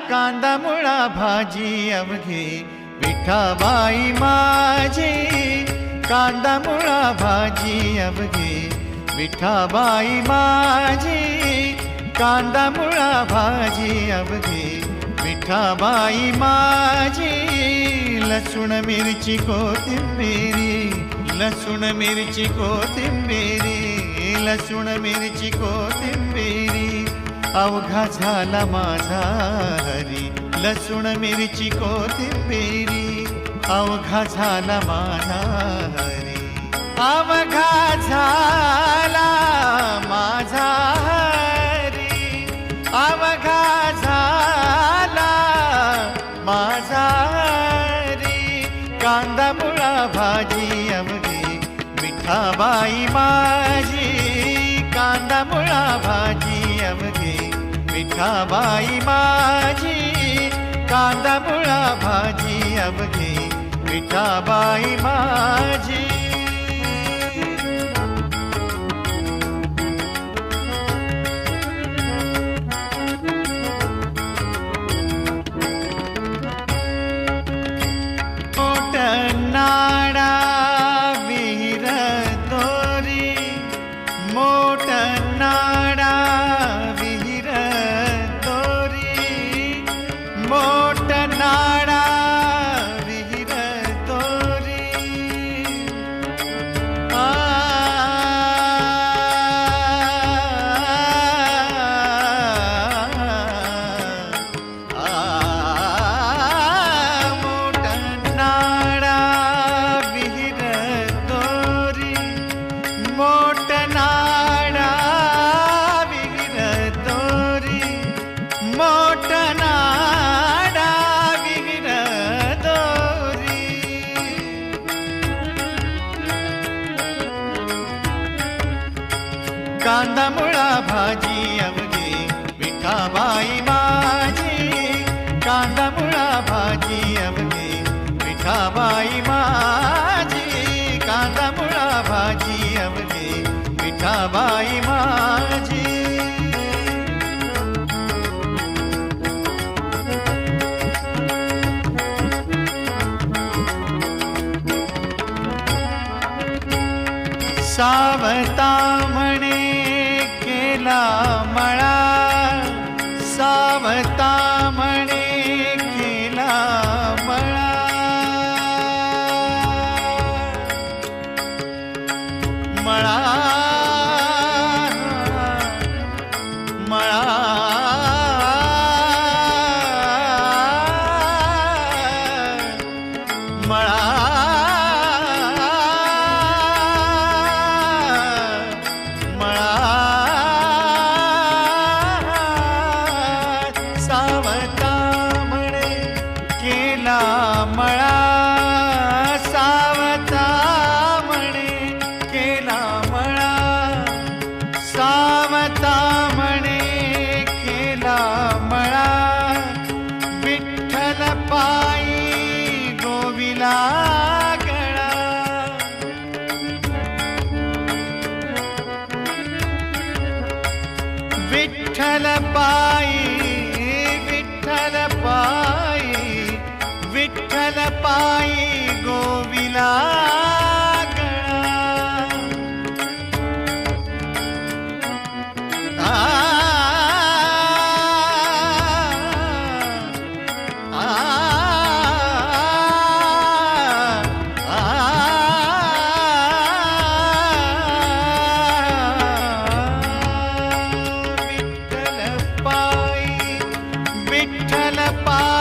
कांदा मुळा भाजी अवघी विठाबाई माझी, कांदा मुळा भाजी अवघी विठाबाई माझी, कांदा मुळा भाजी अवघी विठाबाई माझी. लसूण मिरची कोथिंबिरी, लसूण मिरची कोथिंबिरी, लसूण मिरची कोथिंबिरी, अवघा झाला माझा हरी. लसूण मिरची कोथिंबिरी, अवघा झाला माझा हरी. अवघा झाला माझा हरी, अवघा झाला माझा हरी. कांदा मुळा भाजी अवघी विठाबाई माझी, कांदा मुळा भाजी अवघी विठाबाई माझी, कांदा मुळा भाजी अवघी विठाबाई माझी. नाडा विहीर दोरी, मोठ नाडा विहीर दोरी, मोठ नाडा विहीर दोरी. मोठ नाडा विहीर दोरी, मोठ नाडा विहीर दोरी. कांदा मुळा भाजी अवघी विठाबाई माझी, कांदा मुळा भाजी अवघी विठाबाई माझी, कांदा मुळा भाजी अवघी विठाबाई माझी. सावता म्हणे केला मळा, सावता म्हणे केला मळा. मळा मळा मळा मळा. सावता म्हणे केला मळा, सावता म्हणे केला मळा, सावता म्हणे केला मळा. विठ्ठल पायी गोविला गळा, विठ्ठल पायी, विठ्ठल पायी, विठ्ठल पायी गोविला गळा. विठ्ठल पायी, विठ्ठल पायी